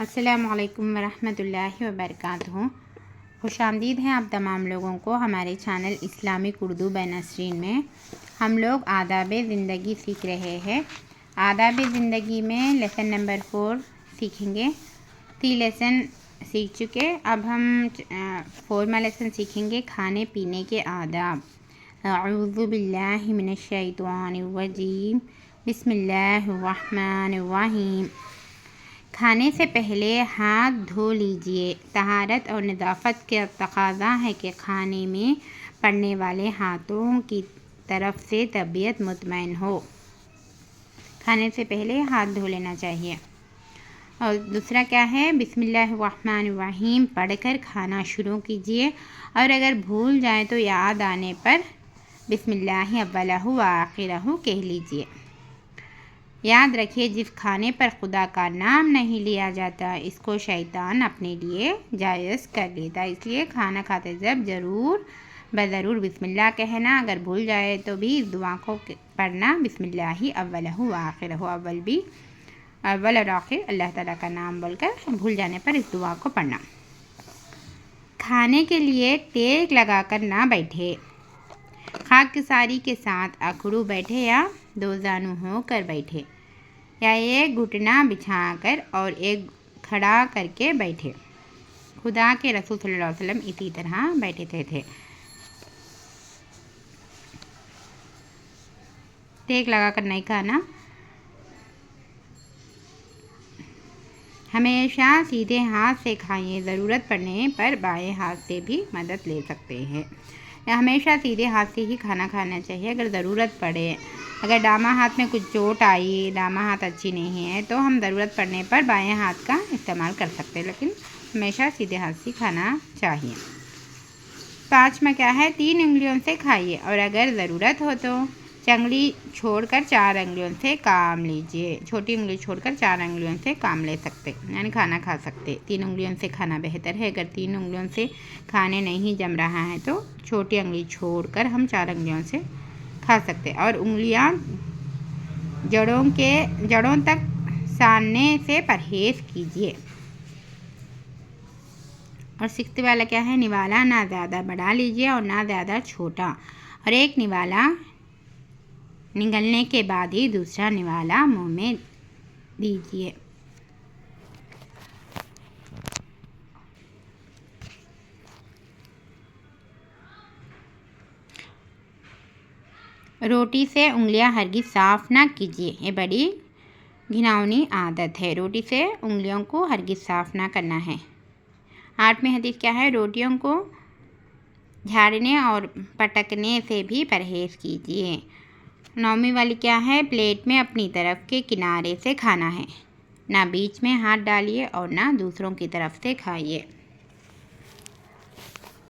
السلام علیکم ورحمۃ اللہ وبرکاتہ۔ خوش آمدید ہیں آپ تمام لوگوں کو ہمارے چینل اسلامک اردو بین نسرین میں۔ ہم لوگ آداب زندگی سیکھ رہے ہیں۔ آداب زندگی میں لیسن نمبر 4 سیکھیں گے۔ 3 لیسن سیکھ چکے، اب ہم 4واں لیسن سیکھیں گے، کھانے پینے کے آداب۔ اعوذ باللہ من الشیطان الرجیم، بسم اللہ الرحمن الرحیم۔ کھانے سے پہلے ہاتھ دھو لیجئے۔ طہارت اور نظافت کا تقاضا ہے کہ کھانے میں پڑنے والے ہاتھوں کی طرف سے طبیعت مطمئن ہو۔ کھانے سے پہلے ہاتھ دھو لینا چاہیے۔ اور دوسرا کیا ہے، بسم اللہ الرحمن الرحیم پڑھ کر کھانا شروع کیجئے، اور اگر بھول جائیں تو یاد آنے پر بسم اللہ اولہ و آخرہ کہہ لیجئے۔ یاد رکھیے، جس کھانے پر خدا کا نام نہیں لیا جاتا اس کو شیطان اپنے لیے جائز کر لیتا، اس لیے کھانا کھاتے جب ضرور بسم اللہ کہنا۔ اگر بھول جائے تو بھی اس دعا کو پڑھنا، بسم اللہ اولہ و آخرہ، اول اور آخر اللہ تعالیٰ کا نام بول کر بھول جانے پر اس دعا کو پڑھنا۔ کھانے کے لیے ٹیک لگا کر نہ بیٹھے۔ خاکساری کے ساتھ اکھڑو بیٹھے یا دو زانو ہو کر بیٹھے، یا ایک گھٹنا بچھا کر اور ایک کھڑا کر کے بیٹھے۔ خدا کے رسول صلی اللہ علیہ وسلم اسی طرح بیٹھے تھے۔ ٹیک لگا کر نہیں کھانا۔ ہمیشہ سیدھے ہاتھ سے کھائیں، ضرورت پڑنے پر بائیں ہاتھ سے بھی مدد لے سکتے ہیں۔ ہمیشہ سیدھے ہاتھ سے ہی کھانا کھانا چاہیے۔ اگر ضرورت پڑے، اگر داماں ہاتھ میں کچھ چوٹ آئی، داماں ہاتھ اچھی نہیں ہے، تو ہم ضرورت پڑنے پر بائیں ہاتھ کا استعمال کر سکتے ہیں، لیکن ہمیشہ سیدھے ہاتھ سے کھانا چاہیے۔ 5واں کیا ہے، 3 انگلیوں سے کھائیے، اور اگر ضرورت ہو تو چنگلی چھوڑ کر 4 انگلیوں سے کام لیجئے۔ چھوٹی انگلی چھوڑ کر 4 انگلیوں سے کام لے سکتے، یعنی کھانا کھا سکتے۔ 3 انگلیوں سے کھانا بہتر ہے۔ اگر 3 انگلیوں سے کھانے نہیں جم رہا ہے تو چھوٹی انگلی چھوڑ کر ہم 4 انگلیوں سے کھا سکتے، اور انگلیاں جڑوں تک ساننے سے پرہیز کیجیے۔ اور 6 والا کیا ہے، نوالا نہ زیادہ بڑا لیجیے اور نہ زیادہ چھوٹا، اور ایک نوالا نگلنے کے بعد ہی دوسرا نوالا منہ میں دیجیے۔ روٹی سے انگلیاں ہرگز صاف نہ کیجیے، یہ بڑی گھناؤنی عادت ہے۔ روٹی سے انگلیوں کو ہرگز صاف نہ کرنا ہے۔ 8ویں حدیث کیا ہے، روٹیوں کو جھاڑنے اور پٹکنے سے بھی پرہیز کیجیے۔ 9ویں والی کیا ہے، پلیٹ میں اپنی طرف کے کنارے سے کھانا ہے، نہ بیچ میں ہاتھ ڈالیے اور نہ دوسروں کی طرف سے کھائیے۔